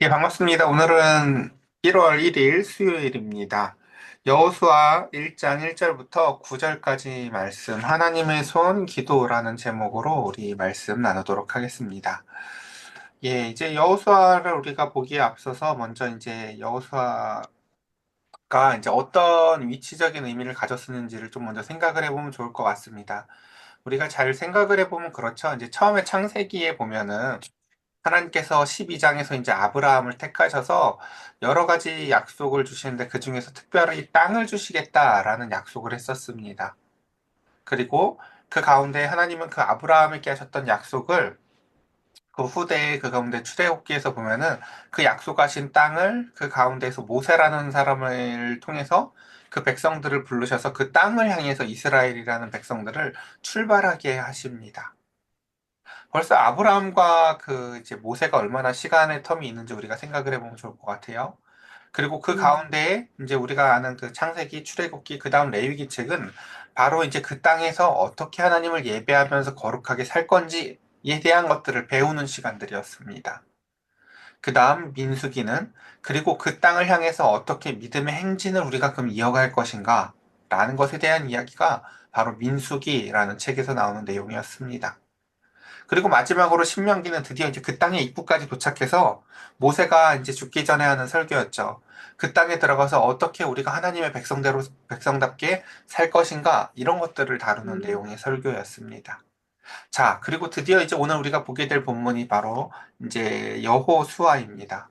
예, 반갑습니다. 오늘은 1월 1일 수요일입니다. 여호수아 1장 1절부터 9절까지 말씀, 하나님의 손 기도라는 제목으로 우리 말씀 나누도록 하겠습니다. 예, 이제 여호수아를 우리가 보기에 앞서서 먼저 이제 여호수아가 이제 어떤 위치적인 의미를 가졌었는지를 좀 먼저 생각을 해보면 좋을 것 같습니다. 우리가 잘 생각을 해보면 그렇죠. 이제 처음에 창세기에 보면은 하나님께서 12장에서 이제 아브라함을 택하셔서 여러 가지 약속을 주시는데 그 중에서 특별히 땅을 주시겠다라는 약속을 했었습니다. 그리고 그 가운데 하나님은 그 아브라함에게 하셨던 약속을 그 후대에 그 가운데 출애굽기에서 보면은 그 약속하신 땅을 그 가운데에서 모세라는 사람을 통해서 그 백성들을 부르셔서 그 땅을 향해서 이스라엘이라는 백성들을 출발하게 하십니다. 벌써 아브라함과 그 이제 모세가 얼마나 시간의 텀이 있는지 우리가 생각을 해보면 좋을 것 같아요. 그리고 그 가운데에 이제 우리가 아는 그 창세기, 출애굽기, 그 다음 레위기 책은 바로 이제 그 땅에서 어떻게 하나님을 예배하면서 거룩하게 살 건지에 대한 것들을 배우는 시간들이었습니다. 그 다음 민수기는 그리고 그 땅을 향해서 어떻게 믿음의 행진을 우리가 그럼 이어갈 것인가 라는 것에 대한 이야기가 바로 민수기라는 책에서 나오는 내용이었습니다. 그리고 마지막으로 신명기는 드디어 이제 그 땅의 입구까지 도착해서 모세가 이제 죽기 전에 하는 설교였죠. 그 땅에 들어가서 어떻게 우리가 하나님의 백성대로 백성답게 살 것인가 이런 것들을 다루는 내용의 설교였습니다. 자, 그리고 드디어 이제 오늘 우리가 보게 될 본문이 바로 이제 여호수아입니다.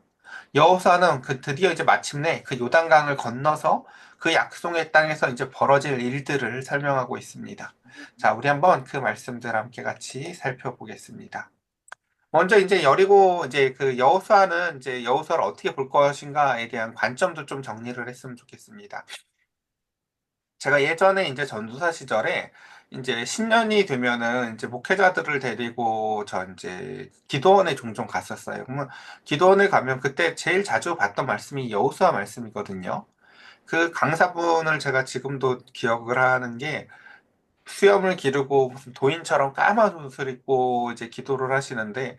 여호수아는 그 드디어 이제 마침내 그 요단강을 건너서 그 약속의 땅에서 이제 벌어질 일들을 설명하고 있습니다. 자, 우리 한번 그 말씀들 함께 같이 살펴보겠습니다. 먼저 이제 여리고 이제 그 여호수아는 이제 여호수아를 어떻게 볼 것인가에 대한 관점도 좀 정리를 했으면 좋겠습니다. 제가 예전에 이제 전도사 시절에 이제 신년이 되면은 이제 목회자들을 데리고 저 이제 기도원에 종종 갔었어요. 그러면 기도원에 가면 그때 제일 자주 봤던 말씀이 여호수아 말씀이거든요. 그 강사분을 제가 지금도 기억을 하는 게 수염을 기르고 무슨 도인처럼 까만 옷을 입고 이제 기도를 하시는데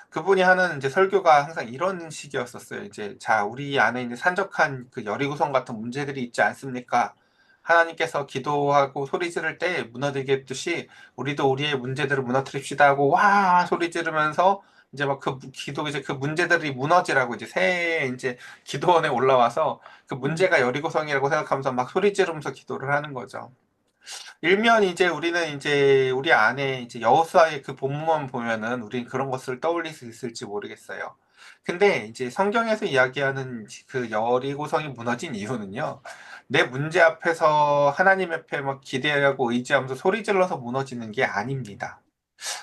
그분이 하는 이제 설교가 항상 이런 식이었었어요. 이제 자, 우리 안에 있는 산적한 그 여리고성 같은 문제들이 있지 않습니까? 하나님께서 기도하고 소리 지를 때 무너지겠듯이 우리도 우리의 문제들을 무너뜨립시다 하고 와 소리 지르면서 이제 막 그 기도 이제 그 문제들이 무너지라고 이제 새 이제 기도원에 올라와서 그 문제가 여리고성이라고 생각하면서 막 소리 지르면서 기도를 하는 거죠. 일면 이제 우리는 이제 우리 안에 이제 여호수아의 그 본문만 보면은 우린 그런 것을 떠올릴 수 있을지 모르겠어요. 근데 이제 성경에서 이야기하는 그 여리고성이 무너진 이유는요. 내 문제 앞에서 하나님 앞에 막 기대하고 의지하면서 소리 질러서 무너지는 게 아닙니다.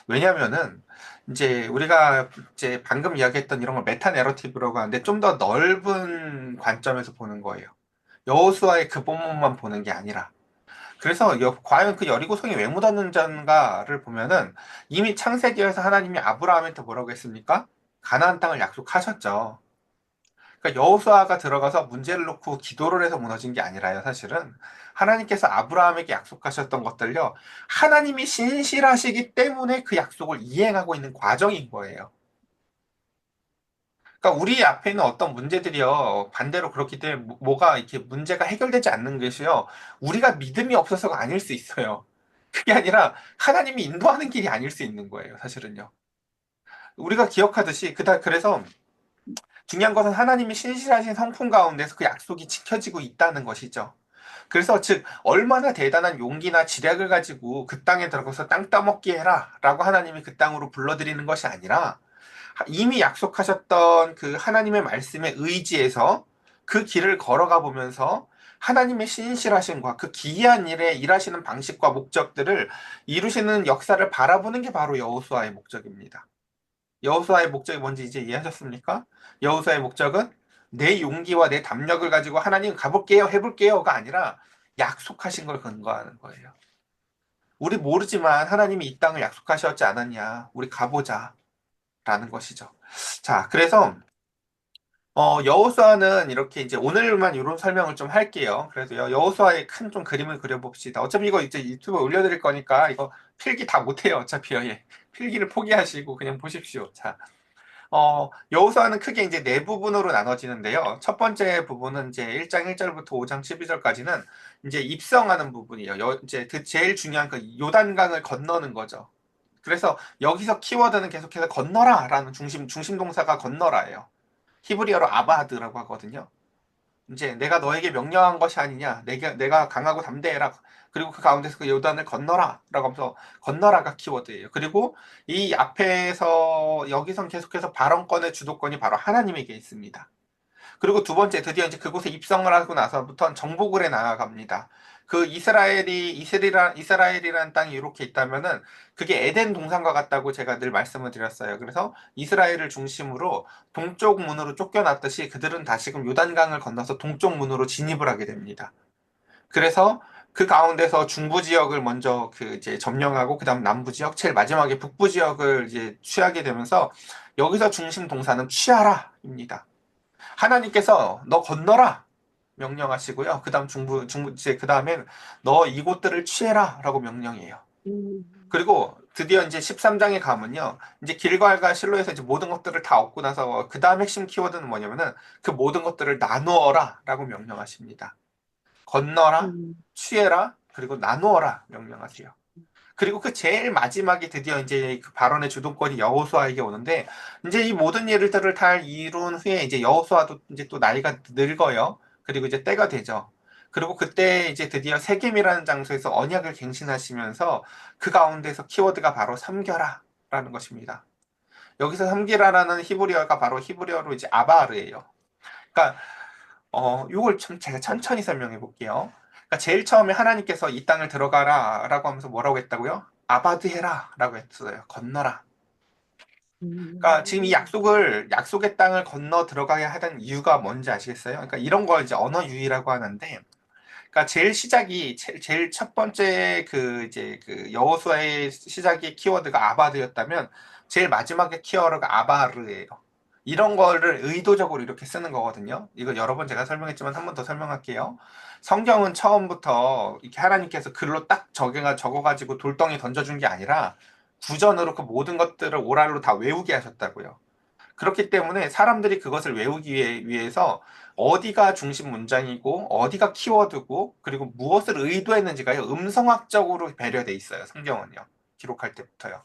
왜냐면은 이제 우리가 이제 방금 이야기했던 이런 걸 메타 내러티브라고 하는데 좀 더 넓은 관점에서 보는 거예요. 여호수아의 그 본문만 보는 게 아니라 그래서 과연 그 여리고성이 왜 묻었는가를 보면은 이미 창세기에서 하나님이 아브라함한테 뭐라고 했습니까? 가나안 땅을 약속하셨죠. 그러니까 여호수아가 들어가서 문제를 놓고 기도를 해서 무너진 게 아니라요, 사실은. 하나님께서 아브라함에게 약속하셨던 것들요, 하나님이 신실하시기 때문에 그 약속을 이행하고 있는 과정인 거예요. 그러니까 우리 앞에 있는 어떤 문제들이요, 반대로 그렇기 때문에 뭐가 이렇게 문제가 해결되지 않는 것이요, 우리가 믿음이 없어서가 아닐 수 있어요. 그게 아니라 하나님이 인도하는 길이 아닐 수 있는 거예요, 사실은요. 우리가 기억하듯이, 그래서 중요한 것은 하나님이 신실하신 성품 가운데서 그 약속이 지켜지고 있다는 것이죠. 그래서 즉, 얼마나 대단한 용기나 지략을 가지고 그 땅에 들어가서 땅 따먹기 해라 라고 하나님이 그 땅으로 불러들이는 것이 아니라 이미 약속하셨던 그 하나님의 말씀에 의지해서 그 길을 걸어가 보면서 하나님의 신실하심과 그 기이한 일에 일하시는 방식과 목적들을 이루시는 역사를 바라보는 게 바로 여호수아의 목적입니다. 여호수아의 목적이 뭔지 이제 이해하셨습니까? 여호수아의 목적은 내 용기와 내 담력을 가지고 하나님 가볼게요, 해볼게요가 아니라 약속하신 걸 근거하는 거예요. 우리 모르지만 하나님이 이 땅을 약속하셨지 않았냐. 우리 가보자. 라는 것이죠. 자, 그래서 여호수아는 이렇게 이제 오늘만 이런 설명을 좀 할게요. 그래서 여호수아의 큰 좀 그림을 그려봅시다. 어차피 이거 이제 유튜브에 올려드릴 거니까 이거 필기 다 못해요. 어차피요. 예. 필기를 포기하시고 그냥 보십시오. 자, 여호수아는 크게 이제 네 부분으로 나눠지는데요. 첫 번째 부분은 이제 1장 1절부터 5장 12절까지는 이제 입성하는 부분이에요. 이제 제일 중요한 그 요단강을 건너는 거죠. 그래서 여기서 키워드는 계속해서 건너라라는 중심 동사가 건너라예요. 히브리어로 아바드라고 하거든요. 이제 내가 너에게 명령한 것이 아니냐. 내가 강하고 담대해라. 그리고 그 가운데서 그 요단을 건너라. 라고 하면서 건너라가 키워드예요. 그리고 이 앞에서 여기선 계속해서 발언권의 주도권이 바로 하나님에게 있습니다. 그리고 두 번째, 드디어 이제 그곳에 입성을 하고 나서부터는 정복을 해 나가갑니다. 그 이스라엘이란 땅이 이렇게 있다면은 그게 에덴 동산과 같다고 제가 늘 말씀을 드렸어요. 그래서 이스라엘을 중심으로 동쪽 문으로 쫓겨났듯이 그들은 다시금 요단강을 건너서 동쪽 문으로 진입을 하게 됩니다. 그래서 그 가운데서 중부 지역을 먼저 그 이제 점령하고 그다음 남부 지역, 제일 마지막에 북부 지역을 이제 취하게 되면서 여기서 중심 동사는 취하라입니다. 하나님께서 너 건너라 명령하시고요. 그다음 이제 그다음엔 너 이곳들을 취해라라고 명령해요. 음, 그리고 드디어 이제 13장에 가면요. 이제 길갈과 실로에서 이제 모든 것들을 다 얻고 나서 그다음 핵심 키워드는 뭐냐면은 그 모든 것들을 나누어라라고 명령하십니다. 건너라, 음, 취해라, 그리고 나누어라 명령하세요. 그리고 그 제일 마지막에 드디어 이제 그 발언의 주도권이 여호수아에게 오는데 이제 이 모든 일들을 다 이룬 후에 이제 여호수아도 이제 또 나이가 늙어요. 그리고 이제 때가 되죠. 그리고 그때 이제 드디어 세겜이라는 장소에서 언약을 갱신하시면서 그 가운데서 키워드가 바로 섬겨라라는 것입니다. 여기서 섬기라라는 히브리어가 바로 히브리어로 이제 아바르예요. 그러니까 요걸 좀 제가 천천히 설명해 볼게요. 그러니까 제일 처음에 하나님께서 이 땅을 들어가라라고 하면서 뭐라고 했다고요? 아바드 해라라고 했어요. 건너라. 그러니까 지금 이 음, 약속의 땅을 건너 들어가야 하던 이유가 뭔지 아시겠어요? 그러니까 이런 걸 이제 언어 유희라고 하는데, 그러니까 제일 첫 번째 그 이제 그 여호수아의 시작의 키워드가 아바드였다면 제일 마지막에 키워드가 아바르예요. 이런 거를 의도적으로 이렇게 쓰는 거거든요. 이거 여러 번 제가 설명했지만 한 번 더 설명할게요. 성경은 처음부터 이렇게 하나님께서 글로 딱 적어가지고 돌덩이 던져준 게 아니라 구전으로 그 모든 것들을 오랄로 다 외우게 하셨다고요. 그렇기 때문에 사람들이 그것을 외우기 위해서 어디가 중심 문장이고 어디가 키워드고 그리고 무엇을 의도했는지가요. 음성학적으로 배려돼 있어요. 성경은요. 기록할 때부터요.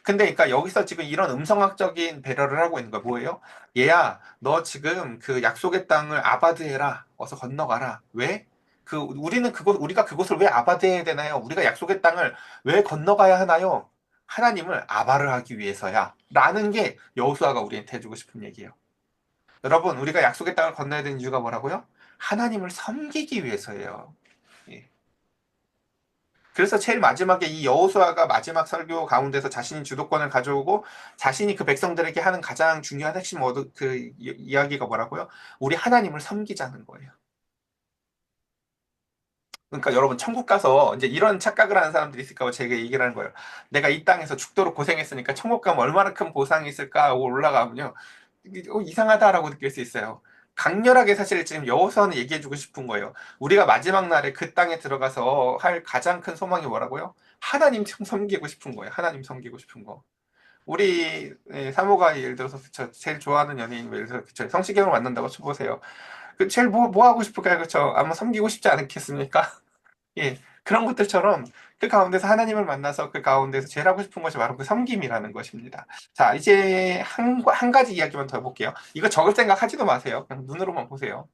근데 그러니까 여기서 지금 이런 음성학적인 배려를 하고 있는 거 뭐예요? 얘야, 너 지금 그 약속의 땅을 아바드해라. 어서 건너가라. 왜? 우리가 그곳을 왜 아바드해야 되나요? 우리가 약속의 땅을 왜 건너가야 하나요? 하나님을 아바를 하기 위해서야. 라는 게 여호수아가 우리한테 해주고 싶은 얘기예요. 여러분, 우리가 약속의 땅을 건너야 되는 이유가 뭐라고요? 하나님을 섬기기 위해서예요. 예. 그래서 제일 마지막에 이 여호수아가 마지막 설교 가운데서 자신이 주도권을 가져오고 자신이 그 백성들에게 하는 가장 중요한 핵심 이야기가 뭐라고요? 우리 하나님을 섬기자는 거예요. 그러니까 여러분 천국 가서 이제 이런 착각을 하는 사람들이 있을까 봐 제가 얘기를 하는 거예요. 내가 이 땅에서 죽도록 고생했으니까 천국 가면 얼마나 큰 보상이 있을까 하고 올라가면요. 이게 이상하다라고 느낄 수 있어요. 강렬하게 사실 지금 여호수아는 얘기해주고 싶은 거예요. 우리가 마지막 날에 그 땅에 들어가서 할 가장 큰 소망이 뭐라고요? 하나님 섬기고 싶은 거예요. 하나님 섬기고 싶은 거. 우리 사모가 예를 들어서 저 제일 좋아하는 연예인 예를 들어서 성시경을 만난다고 쳐보세요. 그 제일 뭐 하고 싶을까요? 그렇죠? 아마 섬기고 싶지 않겠습니까? 예, 그런 것들처럼 그 가운데서 하나님을 만나서 그 가운데서 제일 하고 싶은 것이 바로 그 섬김이라는 것입니다. 자, 이제 한 가지 이야기만 더 해볼게요. 이거 적을 생각 하지도 마세요. 그냥 눈으로만 보세요.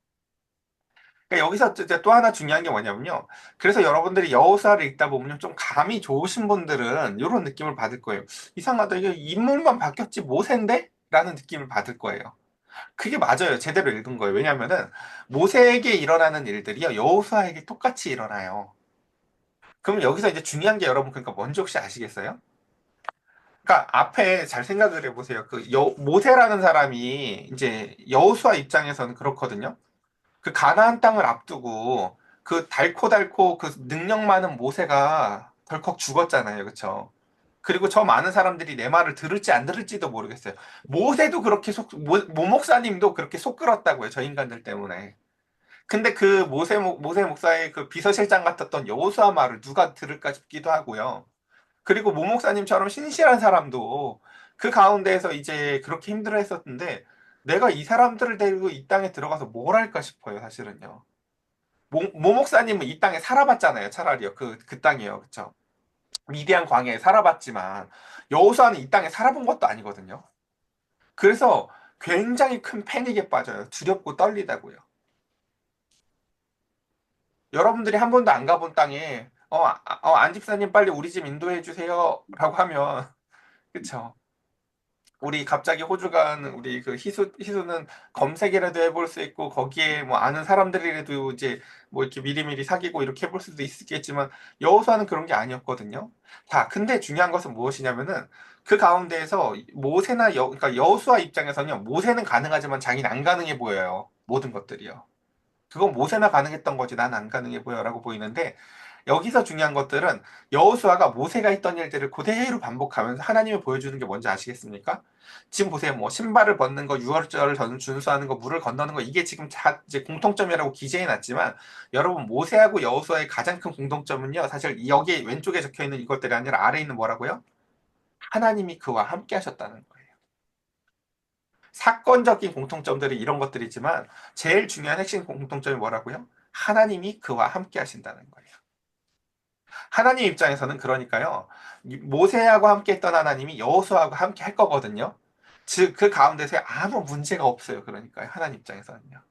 그러니까 여기서 이제 또 하나 중요한 게 뭐냐면요. 그래서 여러분들이 여호수아를 읽다 보면 좀 감이 좋으신 분들은 이런 느낌을 받을 거예요. 이상하다. 이게 인물만 바뀌었지 모세인데? 라는 느낌을 받을 거예요. 그게 맞아요. 제대로 읽은 거예요. 왜냐면은 모세에게 일어나는 일들이요. 여호수아에게 똑같이 일어나요. 그럼 여기서 이제 중요한 게 여러분 그러니까 뭔지 혹시 아시겠어요? 그러니까 앞에 잘 생각을 해보세요. 모세라는 사람이 이제 여호수아 입장에서는 그렇거든요. 그 가나안 땅을 앞두고 그 달코달코 그 능력 많은 모세가 덜컥 죽었잖아요. 그렇죠? 그리고 저 많은 사람들이 내 말을 들을지 안 들을지도 모르겠어요. 모세도 그렇게 모 목사님도 그렇게 속 끓었다고요. 저 인간들 때문에. 근데 그 모세 목사의 그 비서실장 같았던 여호수아 말을 누가 들을까 싶기도 하고요. 그리고 모 목사님처럼 신실한 사람도 그 가운데에서 이제 그렇게 힘들어 했었는데 내가 이 사람들을 데리고 이 땅에 들어가서 뭘 할까 싶어요, 사실은요. 모 목사님은 이 땅에 살아봤잖아요, 차라리요. 그 땅이요. 그쵸? 미디안 광야에 살아봤지만 여호수아는 이 땅에 살아본 것도 아니거든요. 그래서 굉장히 큰 패닉에 빠져요. 두렵고 떨리다고요. 여러분들이 한 번도 안 가본 땅에 안 집사님 빨리 우리 집 인도해 주세요 라고 하면 그쵸? 우리 갑자기 호주 간 우리 그 희수는 검색이라도 해볼 수 있고 거기에 뭐 아는 사람들이라도 이제 뭐 이렇게 미리미리 사귀고 이렇게 해볼 수도 있겠지만 여호수아는 그런 게 아니었거든요. 자, 근데 중요한 것은 무엇이냐면은 그 가운데에서 모세나 그러니까 여호수아 입장에서는요, 모세는 가능하지만 자기는 안 가능해 보여요. 모든 것들이요. 그건 모세나 가능했던 거지 난 안 가능해 보여라고 보이는데 여기서 중요한 것들은 여호수아가 모세가 했던 일들을 그대로 반복하면서 하나님이 보여주는 게 뭔지 아시겠습니까? 지금 보세요. 뭐 신발을 벗는 거, 유월절을 준수하는 거, 물을 건너는 거 이게 지금 이제 공통점이라고 기재해 놨지만 여러분 모세하고 여호수아의 가장 큰 공통점은요. 사실 여기 왼쪽에 적혀 있는 이것들이 아니라 아래에 있는 뭐라고요? 하나님이 그와 함께 하셨다는 거예요. 사건적인 공통점들이 이런 것들이지만 제일 중요한 핵심 공통점이 뭐라고요? 하나님이 그와 함께 하신다는 거예요. 하나님 입장에서는 그러니까요. 모세하고 함께 했던 하나님이 여호수아하고 함께 할 거거든요. 즉 그 가운데서 아무 문제가 없어요. 그러니까요. 하나님 입장에서는요.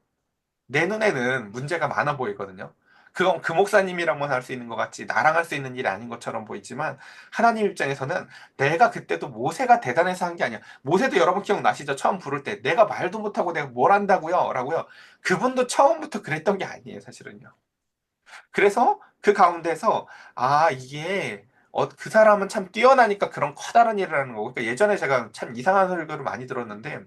내 눈에는 문제가 많아 보이거든요. 그건 그 목사님이랑만 할 수 있는 것 같지 나랑 할 수 있는 일이 아닌 것처럼 보이지만 하나님 입장에서는 내가 그때도 모세가 대단해서 한 게 아니야. 모세도 여러분 기억나시죠? 처음 부를 때 내가 말도 못하고 내가 뭘 한다고요? 라고요. 그분도 처음부터 그랬던 게 아니에요. 사실은요. 그래서 그 가운데서 이게 그 사람은 참 뛰어나니까 그런 커다란 일을 하는 거고. 그러니까 예전에 제가 참 이상한 설교를 많이 들었는데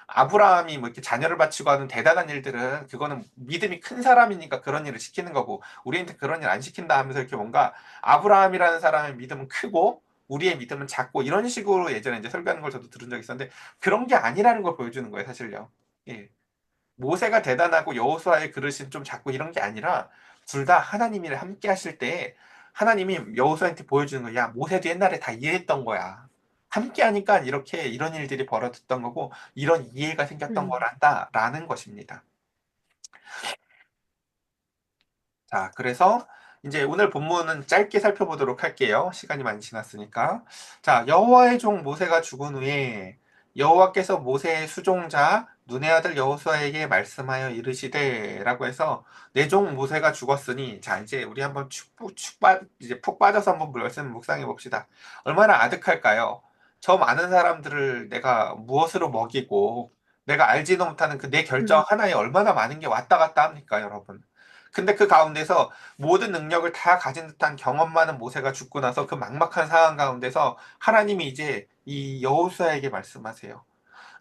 아브라함이 뭐 이렇게 자녀를 바치고 하는 대단한 일들은 그거는 믿음이 큰 사람이니까 그런 일을 시키는 거고 우리한테 그런 일 안 시킨다 하면서 이렇게 뭔가 아브라함이라는 사람의 믿음은 크고 우리의 믿음은 작고 이런 식으로 예전에 이제 설교하는 걸 저도 들은 적이 있었는데 그런 게 아니라는 걸 보여주는 거예요, 사실요. 예. 모세가 대단하고 여호수아의 그릇이 좀 작고 이런 게 아니라 둘 다 하나님이 함께 하실 때 하나님이 여호수아한테 보여주는 거야. 야, 모세도 옛날에 다 이해했던 거야. 함께 하니까 이렇게 이런 일들이 벌어졌던 거고 이런 이해가 생겼던 음, 거란다라는 것입니다. 자, 그래서 이제 오늘 본문은 짧게 살펴보도록 할게요. 시간이 많이 지났으니까. 자, 여호와의 종 모세가 죽은 후에 여호와께서 모세의 수종자 눈의 아들 여호수아에게 말씀하여 이르시되라고 해서 내 종 모세가 죽었으니 자, 이제 우리 한번 이제 푹 빠져서 한번 말씀 묵상해 봅시다. 얼마나 아득할까요? 저 많은 사람들을 내가 무엇으로 먹이고 내가 알지도 못하는 그 내 결정 음, 하나에 얼마나 많은 게 왔다 갔다 합니까, 여러분? 근데 그 가운데서 모든 능력을 다 가진 듯한 경험 많은 모세가 죽고 나서 그 막막한 상황 가운데서 하나님이 이제 이 여호수아에게 말씀하세요.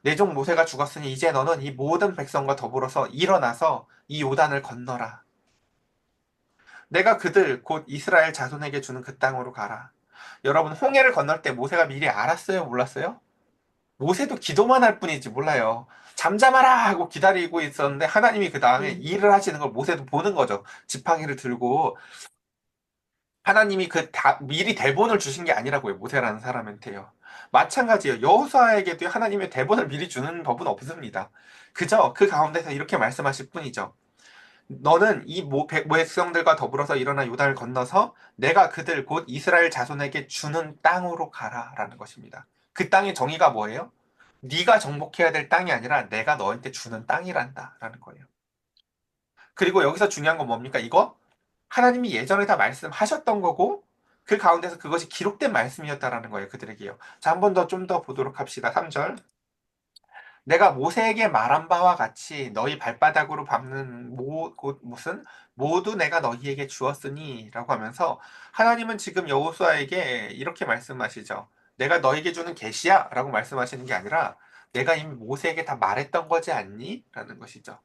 내 종 모세가 죽었으니 이제 너는 이 모든 백성과 더불어서 일어나서 이 요단을 건너라. 내가 그들 곧 이스라엘 자손에게 주는 그 땅으로 가라. 여러분 홍해를 건널 때 모세가 미리 알았어요? 몰랐어요? 모세도 기도만 할 뿐이지 몰라요. 잠잠하라 하고 기다리고 있었는데 하나님이 그 다음에 음, 일을 하시는 걸 모세도 보는 거죠. 지팡이를 들고 하나님이 미리 대본을 주신 게 아니라고요. 모세라는 사람한테요. 마찬가지예요. 여호수아에게도 하나님의 대본을 미리 주는 법은 없습니다. 그저 그 가운데서 이렇게 말씀하실 뿐이죠. 너는 이 백성들과 더불어서 일어나 요단을 건너서 내가 그들 곧 이스라엘 자손에게 주는 땅으로 가라라는 것입니다. 그 땅의 정의가 뭐예요? 네가 정복해야 될 땅이 아니라 내가 너한테 주는 땅이란다라는 거예요. 그리고 여기서 중요한 건 뭡니까? 이거 하나님이 예전에 다 말씀하셨던 거고 그 가운데서 그것이 기록된 말씀이었다라는 거예요. 그들에게요. 자, 한 번 더 좀 더 보도록 합시다. 3절. 내가 모세에게 말한 바와 같이 너희 발바닥으로 밟는 곧 무슨 모두 내가 너희에게 주었으니라고 하면서 하나님은 지금 여호수아에게 이렇게 말씀하시죠. 내가 너에게 주는 계시야라고 말씀하시는 게 아니라 내가 이미 모세에게 다 말했던 거지 않니? 라는 것이죠.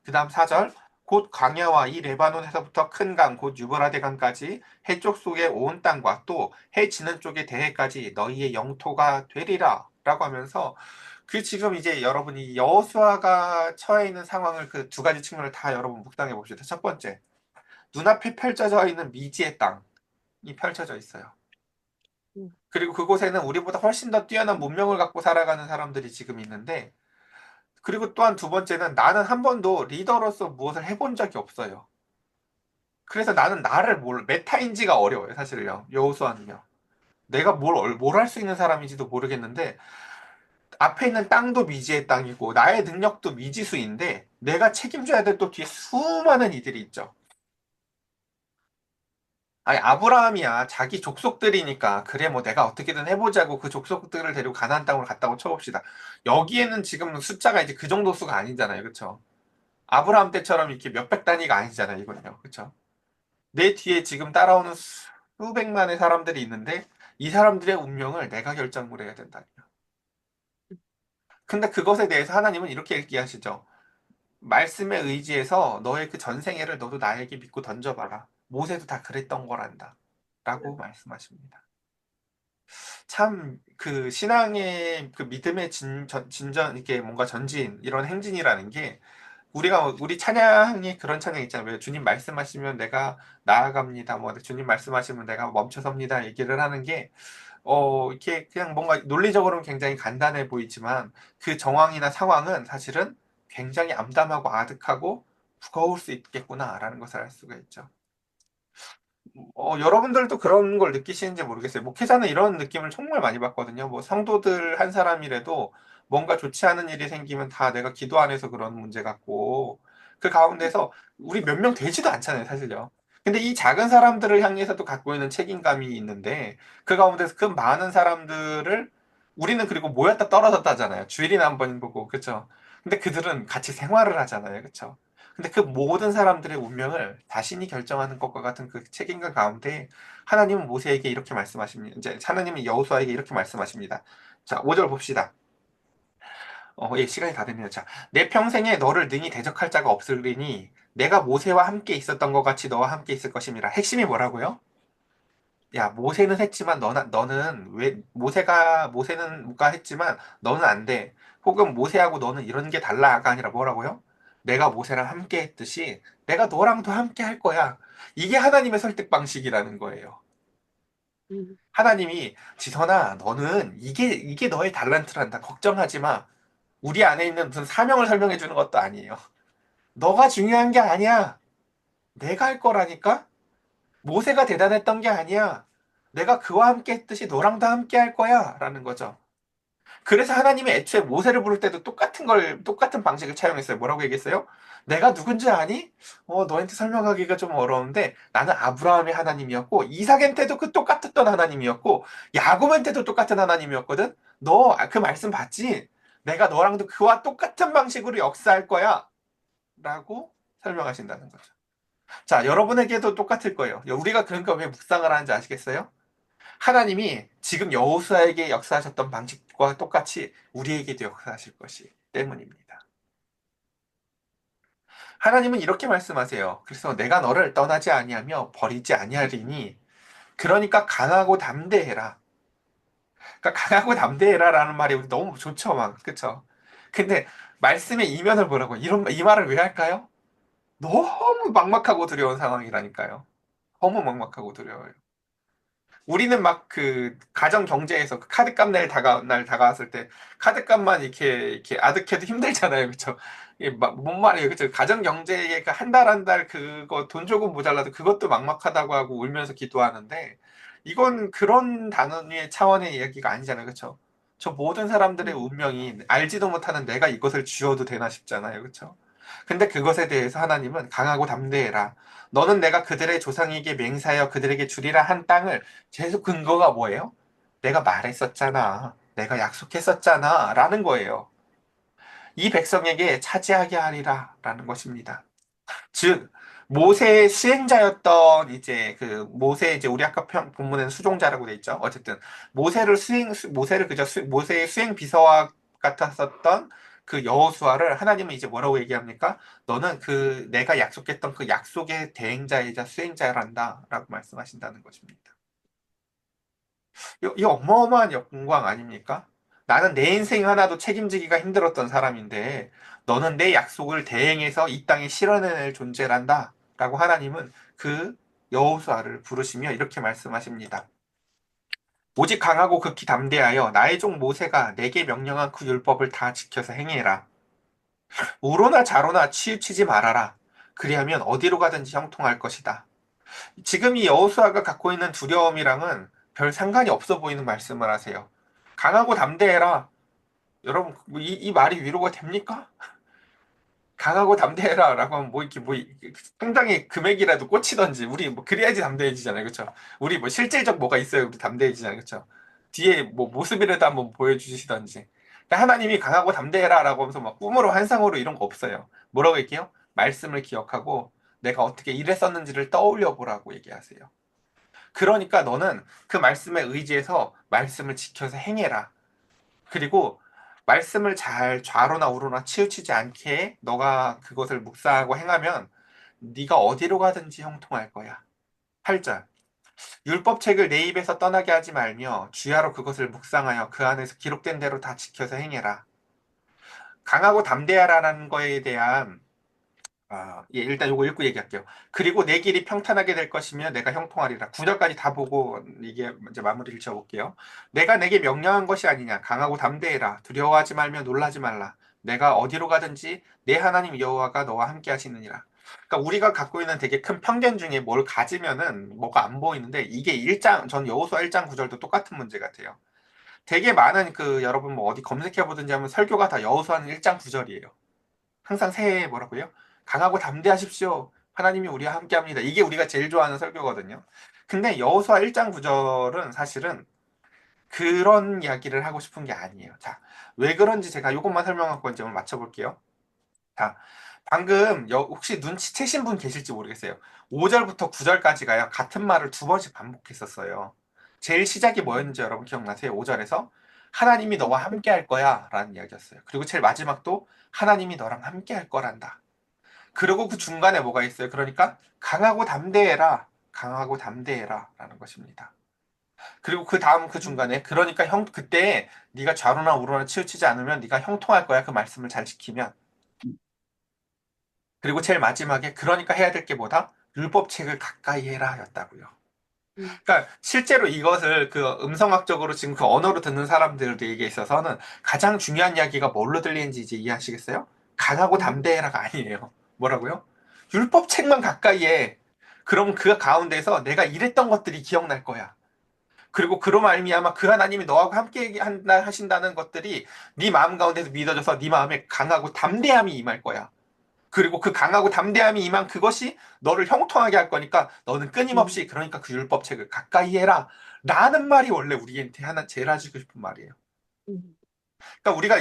그 다음 4절 곧 광야와 이 레바논에서부터 큰 강, 곧 유브라데 강까지 해쪽 속의 온 땅과 또 해 지는 쪽의 대해까지 너희의 영토가 되리라 라고 하면서 그 지금 이제 여러분이 여호수아가 처해 있는 상황을 그 두 가지 측면을 다 여러분 묵상해 봅시다. 첫 번째, 눈앞에 펼쳐져 있는 미지의 땅이 펼쳐져 있어요. 그리고 그곳에는 우리보다 훨씬 더 뛰어난 문명을 갖고 살아가는 사람들이 지금 있는데, 그리고 또한 두 번째는 나는 한 번도 리더로서 무엇을 해본 적이 없어요. 그래서 나는 나를 메타인지가 어려워요, 사실요. 여호수아는요. 내가 뭘 할 수 있는 사람인지도 모르겠는데, 앞에 있는 땅도 미지의 땅이고, 나의 능력도 미지수인데, 내가 책임져야 될 또 뒤에 수많은 이들이 있죠. 아니, 아브라함이야. 자기 족속들이니까. 그래, 뭐 내가 어떻게든 해보자고 그 족속들을 데리고 가나안 땅으로 갔다고 쳐봅시다. 여기에는 지금 숫자가 이제 그 정도 수가 아니잖아요. 그쵸? 아브라함 때처럼 이렇게 몇백 단위가 아니잖아요. 이거는요. 그쵸? 내 뒤에 지금 따라오는 수백만의 사람들이 있는데, 이 사람들의 운명을 내가 결정을 해야 된다니요. 근데 그것에 대해서 하나님은 이렇게 얘기하시죠. 말씀에 의지해서 너의 그 전생애를 너도 나에게 믿고 던져봐라. 모세도 다 그랬던 거란다. 라고 말씀하십니다. 참, 그 신앙의 그 믿음의 진전, 이렇게 뭔가 전진, 이런 행진이라는 게 우리 찬양이 그런 찬양 있잖아요. 왜 주님 말씀하시면 내가 나아갑니다. 뭐 주님 말씀하시면 내가 멈춰섭니다. 얘기를 하는 게 이렇게 그냥 뭔가 논리적으로는 굉장히 간단해 보이지만 그 정황이나 상황은 사실은 굉장히 암담하고 아득하고 무거울 수 있겠구나라는 것을 알 수가 있죠. 여러분들도 그런 걸 느끼시는지 모르겠어요. 목회자는 이런 느낌을 정말 많이 받거든요. 뭐 성도들 한 사람이라도 뭔가 좋지 않은 일이 생기면 다 내가 기도 안 해서 그런 문제 같고 그 가운데서 우리 몇 명 되지도 않잖아요, 사실요. 근데 이 작은 사람들을 향해서도 갖고 있는 책임감이 있는데 그 가운데서 그 많은 사람들을 우리는 그리고 모였다 떨어졌다잖아요. 주일이나 한 번 보고, 그쵸? 근데 그들은 같이 생활을 하잖아요, 그쵸? 근데 그 모든 사람들의 운명을 자신이 결정하는 것과 같은 그 책임감 가운데 하나님은 모세에게 이렇게 말씀하십니다. 이제 하나님은 여호수아에게 이렇게 말씀하십니다. 자, 5절 봅시다. 예, 시간이 다 됐네요. 자, 내 평생에 너를 능히 대적할 자가 없으리니 내가 모세와 함께 있었던 것 같이 너와 함께 있을 것임이라. 핵심이 뭐라고요? 야, 모세는 했지만 너는 왜 모세는 뭐가 했지만 너는 안 돼. 혹은 모세하고 너는 이런 게 달라가 아니라 뭐라고요? 내가 모세랑 함께 했듯이 내가 너랑도 함께 할 거야. 이게 하나님의 설득 방식이라는 거예요. 하나님이 지선아, 너는 이게 너의 달란트란다. 걱정하지 마. 우리 안에 있는 무슨 사명을 설명해 주는 것도 아니에요. 너가 중요한 게 아니야. 내가 할 거라니까? 모세가 대단했던 게 아니야. 내가 그와 함께 했듯이 너랑도 함께 할 거야. 라는 거죠. 그래서 하나님이 애초에 모세를 부를 때도 똑같은 방식을 차용했어요. 뭐라고 얘기했어요? 내가 누군지 아니? 너한테 설명하기가 좀 어려운데 나는 아브라함의 하나님이었고, 이삭한테도 그 똑같았던 하나님이었고, 야곱한테도 똑같은 하나님이었거든? 너 그 말씀 봤지? 내가 너랑도 그와 똑같은 방식으로 역사할 거야. 라고 설명하신다는 거죠. 자, 여러분에게도 똑같을 거예요. 우리가 그러니까 왜 묵상을 하는지 아시겠어요? 하나님이 지금 여호수아에게 역사하셨던 방식과 똑같이 우리에게도 역사하실 것이 때문입니다. 하나님은 이렇게 말씀하세요. 그래서 내가 너를 떠나지 아니하며 버리지 아니하리니 그러니까 강하고 담대해라. 그러니까 강하고 담대해라라는 말이 우리 너무 좋죠, 막 그쵸? 근데 말씀의 이면을 보라고 이 말을 왜 할까요? 너무 막막하고 두려운 상황이라니까요. 너무 막막하고 두려워요. 우리는 막 그 가정 경제에서 그 카드값 날 다가왔을 때 카드값만 이렇게 아득해도 힘들잖아요. 그쵸? 이게 뭔 말이에요. 그쵸? 가정 경제에 그 한 달 한 달 그거 돈 조금 모자라도 그것도 막막하다고 하고 울면서 기도하는데 이건 그런 단위의 차원의 이야기가 아니잖아요. 그쵸? 저 모든 사람들의 운명이 알지도 못하는 내가 이것을 쥐어도 되나 싶잖아요. 그쵸? 근데 그것에 대해서 하나님은 강하고 담대해라. 너는 내가 그들의 조상에게 맹세하여 그들에게 주리라 한 땅을 계속 근거가 뭐예요? 내가 말했었잖아. 내가 약속했었잖아. 라는 거예요. 이 백성에게 차지하게 하리라. 라는 것입니다. 즉, 모세의 수행자였던 모세 이제 우리 아까 본문에는 수종자라고 돼 있죠. 어쨌든 모세를 모세의 수행 비서와 같았었던 그 여호수아를 하나님은 이제 뭐라고 얘기합니까? 너는 그 내가 약속했던 그 약속의 대행자이자 수행자란다라고 말씀하신다는 것입니다. 이 어마어마한 영광 아닙니까? 나는 내 인생 하나도 책임지기가 힘들었던 사람인데, 너는 내 약속을 대행해서 이 땅에 실현해낼 존재란다. 라고 하나님은 그 여호수아를 부르시며 이렇게 말씀하십니다. 오직 강하고 극히 담대하여 나의 종 모세가 내게 명령한 그 율법을 다 지켜서 행해라. 우로나 좌로나 치우치지 말아라. 그리하면 어디로 가든지 형통할 것이다. 지금 이 여호수아가 갖고 있는 두려움이랑은 별 상관이 없어 보이는 말씀을 하세요. 강하고 담대해라. 여러분, 이 말이 위로가 됩니까? 강하고 담대해라 라고 하면 뭐 이렇게 상당히 금액이라도 꽂히던지 우리 뭐 그래야지 담대해지잖아요. 그렇죠? 우리 뭐 실질적 뭐가 있어요. 우리 담대해지잖아요. 그렇죠? 뒤에 뭐 모습이라도 한번 보여주시던지. 그러니까 하나님이 강하고 담대해라 라고 하면서 막 꿈으로 환상으로 이런 거 없어요. 뭐라고 얘기해요? 말씀을 기억하고 내가 어떻게 일했었는지를 떠올려 보라고 얘기하세요. 그러니까 너는 그 말씀에 의지해서 말씀을 지켜서 행해라. 그리고 말씀을 잘 좌로나 우로나 치우치지 않게 너가 그것을 묵상하고 행하면 네가 어디로 가든지 형통할 거야. 8절. 율법책을 내 입에서 떠나게 하지 말며 주야로 그것을 묵상하여 그 안에서 기록된 대로 다 지켜서 행해라. 강하고 담대하라는 거에 대한 예, 일단 요거 읽고 얘기할게요. 그리고 내 길이 평탄하게 될 것이며 내가 형통하리라. 9절까지 다 보고 이게 이제 마무리를 지어볼게요. 내가 내게 명령한 것이 아니냐. 강하고 담대해라. 두려워하지 말며 놀라지 말라. 내가 어디로 가든지 내 하나님 여호와가 너와 함께 하시느니라. 그러니까 우리가 갖고 있는 되게 큰 편견 중에 뭘 가지면은 뭐가 안 보이는데 이게 1장, 전 여호수아 1장 9절도 똑같은 문제 같아요. 되게 많은 여러분 뭐 어디 검색해 보든지 하면 설교가 다 여호수아는 1장 9절이에요. 항상 새해에 뭐라고요? 강하고 담대하십시오. 하나님이 우리와 함께합니다. 이게 우리가 제일 좋아하는 설교거든요. 근데 여호수아 1장 9절은 사실은 그런 이야기를 하고 싶은 게 아니에요. 자, 왜 그런지 제가 이것만 설명하고 이제 오늘 맞춰볼게요. 자, 방금 혹시 눈치채신 분 계실지 모르겠어요. 5절부터 9절까지가요. 같은 말을 두 번씩 반복했었어요. 제일 시작이 뭐였는지 여러분 기억나세요? 5절에서 하나님이 너와 함께 할 거야 라는 이야기였어요. 그리고 제일 마지막도 하나님이 너랑 함께 할 거란다. 그리고 그 중간에 뭐가 있어요? 그러니까 강하고 담대해라. 강하고 담대해라 라는 것입니다. 그리고 그 다음 그 중간에 그러니까 그때 네가 좌로나 우로나 치우치지 않으면 네가 형통할 거야. 그 말씀을 잘 지키면. 그리고 제일 마지막에 그러니까 해야 될 게 뭐다? 율법책을 가까이 해라 였다고요. 그러니까 실제로 이것을 그 음성학적으로 지금 그 언어로 듣는 사람들에게 있어서는 가장 중요한 이야기가 뭘로 들리는지 이제 이해하시겠어요? 강하고 담대해라가 아니에요. 뭐라고요? 율법책만 가까이 해. 그럼 그 가운데서 내가 이랬던 것들이 기억날 거야. 그리고 그로 말미암아 그 하나님이 너하고 함께 한다 하신다는 것들이 네 마음 가운데서 믿어져서 네 마음에 강하고 담대함이 임할 거야. 그리고 그 강하고 담대함이 임한 그것이 너를 형통하게 할 거니까 너는 끊임없이 그러니까 그 율법책을 가까이 해라. 라는 말이 원래 우리한테 하나 제일 하시고 싶은 말이에요. 그러니까 우리가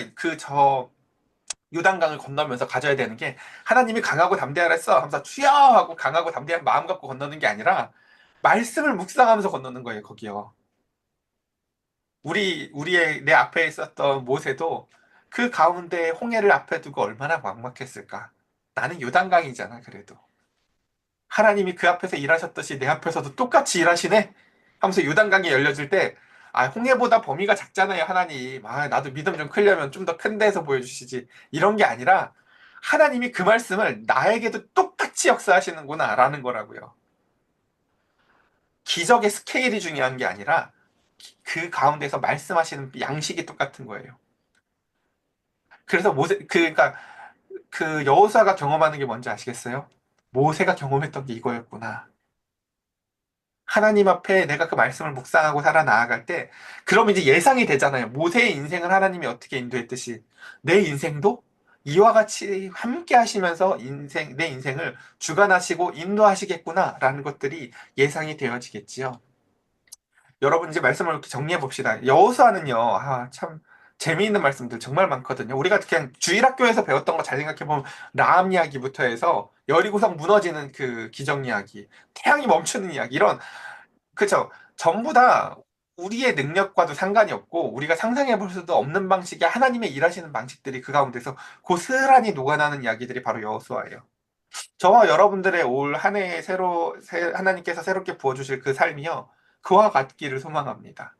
요단강을 건너면서 가져야 되는 게 하나님이 강하고 담대하라 했어 하면서 주여 하고 강하고 담대한 마음 갖고 건너는 게 아니라 말씀을 묵상하면서 건너는 거예요, 거기요. 우리의 내 앞에 있었던 모세도 그 가운데 홍해를 앞에 두고 얼마나 막막했을까. 나는 요단강이잖아, 그래도. 하나님이 그 앞에서 일하셨듯이 내 앞에서도 똑같이 일하시네? 하면서 요단강이 열려질 때, 홍해보다 범위가 작잖아요, 하나님. 나도 믿음 좀 크려면 좀 더 큰 데서 보여주시지. 이런 게 아니라, 하나님이 그 말씀을 나에게도 똑같이 역사하시는구나, 라는 거라고요. 기적의 스케일이 중요한 게 아니라, 그 가운데서 말씀하시는 양식이 똑같은 거예요. 그래서 그러니까, 그 여호수아가 경험하는 게 뭔지 아시겠어요? 모세가 경험했던 게 이거였구나. 하나님 앞에 내가 그 말씀을 묵상하고 살아 나아갈 때, 그럼 이제 예상이 되잖아요. 모세의 인생을 하나님이 어떻게 인도했듯이, 내 인생도 이와 같이 함께 하시면서 내 인생을 주관하시고 인도하시겠구나라는 것들이 예상이 되어지겠지요. 여러분 이제 말씀을 이렇게 정리해 봅시다. 여호수아는요, 참 재미있는 말씀들 정말 많거든요. 우리가 그냥 주일학교에서 배웠던 거 잘 생각해 보면 라암 이야기부터 해서 여리고성 무너지는 그 기적 이야기, 태양이 멈추는 이야기 이런 그쵸. 전부 다 우리의 능력과도 상관이 없고, 우리가 상상해 볼 수도 없는 방식의 하나님의 일하시는 방식들이 그 가운데서 고스란히 녹아나는 이야기들이 바로 여호수아예요. 저와 여러분들의 올 한 해에 하나님께서 새롭게 부어주실 그 삶이요. 그와 같기를 소망합니다.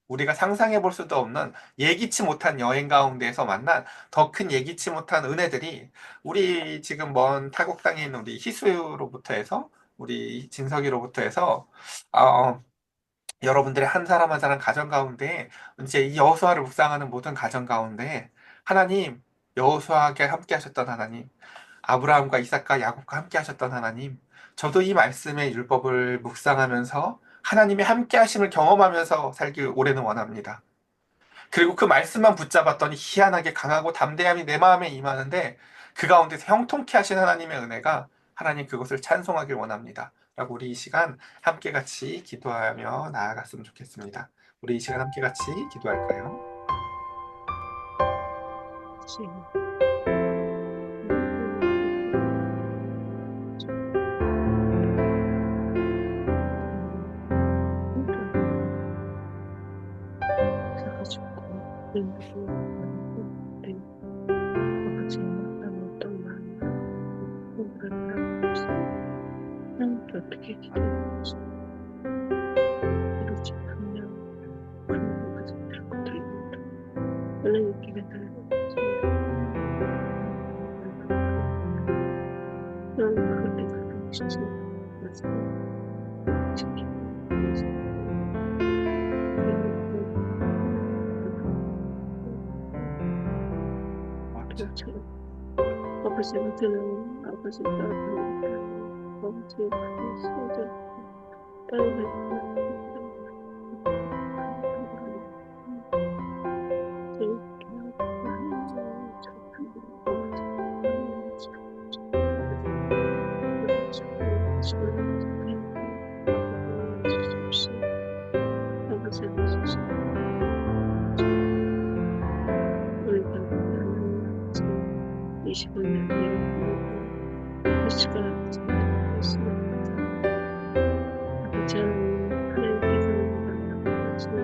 우리가 상상해 볼 수도 없는 예기치 못한 여행 가운데서 만난 더 큰 예기치 못한 은혜들이 우리 지금 먼 타국 땅에 있는 우리 희수로부터 해서 우리 진석이로부터 해서 어, 여러분들의 한 사람 한 사람 가정 가운데 이제 이 여호수아를 묵상하는 모든 가정 가운데 하나님, 여호수아에게 함께 하셨던 하나님, 아브라함과 이삭과 야곱과 함께 하셨던 하나님, 저도 이 말씀의 율법을 묵상하면서 하나님의 함께 하심을 경험하면서 살길 올해는 원합니다. 그리고 그 말씀만 붙잡았더니 희한하게 강하고 담대함이 내 마음에 임하는데 그 가운데서 형통케 하신 하나님의 은혜가 하나님 그것을 찬송하길 원합니다. 라고 우리 이 시간 함께 같이 기도하며 나아갔으면 좋겠습니다. 우리 이 시간 함께 같이 기도할까요? 지금 그래가지고 일부러 많이 아버지 만나면 어떤 마음으로 공부를 하고 있어요. 하나님께 어떻게 기도했는지 이루지 않으면 그런 것까지 들고 들립니다. 하나님께 매달려서 난 그걸 내가 하고 싶지 않아서 지키고 있어요. 그렇죠. 아버지한테는 아버지가 아버지의 그 시절 딸을 이 시간에 내려보내고 이 시간에 있으면 아버지 하나님께서 내가 하시는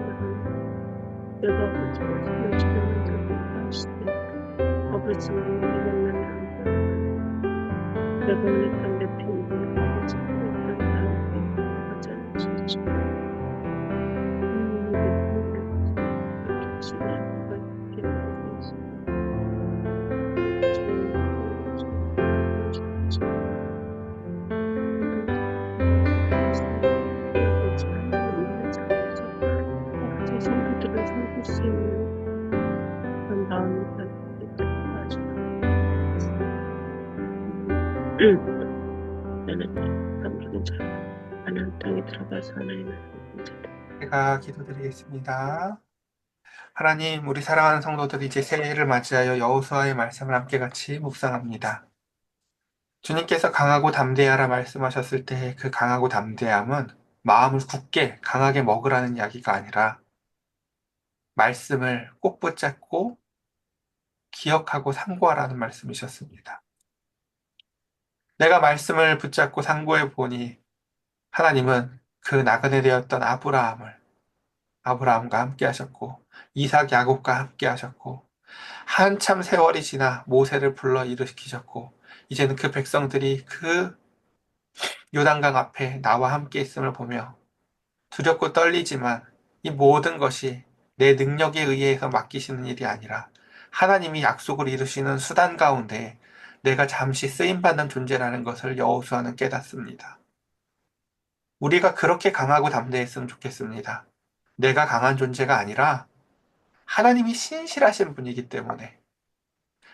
내가 아버지 말씀을 주는 적이 하시되 아버지는 내가 만나면 내가 원했던 내 편이 아버지 원했던 나에게 아버지 주시고 하나님의 내 편을 주시는 내가 있게 되었습니다. 성도들을 살릴 수 있는 그런 마음이 나는 아무런 자 하나님 땅에 들어가서 하나님을 제가 기도드리겠습니다. 하나님, 우리 사랑하는 성도들이 이제 새해를 맞이하여 여호수아의 말씀을 함께 같이 묵상합니다. 주님께서 강하고 담대하라 말씀하셨을 때 그 강하고 담대함은 마음을 굳게 강하게 먹으라는 이야기가 아니라 말씀을 꼭 붙잡고 기억하고 상고하라는 말씀이셨습니다. 내가 말씀을 붙잡고 상고해 보니 하나님은 그 나그네 되었던 아브라함과 함께 하셨고 이삭 야곱과 함께 하셨고 한참 세월이 지나 모세를 불러 일으키셨고 이제는 그 백성들이 그 요단강 앞에 나와 함께 있음을 보며 두렵고 떨리지만 이 모든 것이 내 능력에 의해서 맡기시는 일이 아니라 하나님이 약속을 이루시는 수단 가운데 내가 잠시 쓰임받는 존재라는 것을 여호수아는 깨닫습니다. 우리가 그렇게 강하고 담대했으면 좋겠습니다. 내가 강한 존재가 아니라 하나님이 신실하신 분이기 때문에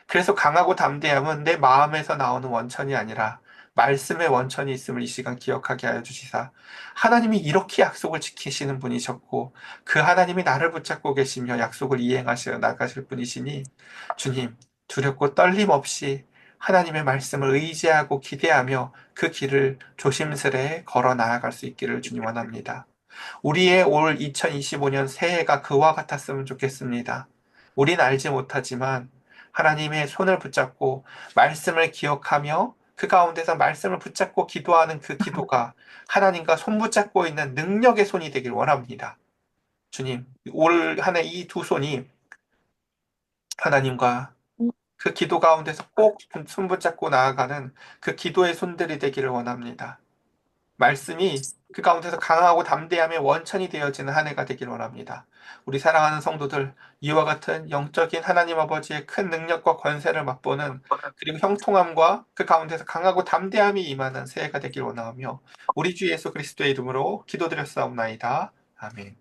그래서 강하고 담대함은 내 마음에서 나오는 원천이 아니라 말씀의 원천이 있음을 이 시간 기억하게 하여 주시사 하나님이 이렇게 약속을 지키시는 분이셨고 그 하나님이 나를 붙잡고 계시며 약속을 이행하시어 나가실 분이시니 주님 두렵고 떨림 없이 하나님의 말씀을 의지하고 기대하며 그 길을 조심스레 걸어 나아갈 수 있기를 주님 원합니다. 우리의 올 2025년 새해가 그와 같았으면 좋겠습니다. 우린 알지 못하지만 하나님의 손을 붙잡고 말씀을 기억하며 그 가운데서 말씀을 붙잡고 기도하는 그 기도가 하나님과 손 붙잡고 있는 능력의 손이 되길 원합니다. 주님, 올 한 해 이 두 손이 하나님과 그 기도 가운데서 꼭 손 붙잡고 나아가는 그 기도의 손들이 되기를 원합니다. 말씀이 그 가운데서 강하고 담대함의 원천이 되어지는 한 해가 되길 원합니다. 우리 사랑하는 성도들, 이와 같은 영적인 하나님 아버지의 큰 능력과 권세를 맛보는 그리고 형통함과 그 가운데서 강하고 담대함이 임하는 새해가 되길 원하며 우리 주 예수 그리스도의 이름으로 기도드렸사옵나이다. 아멘.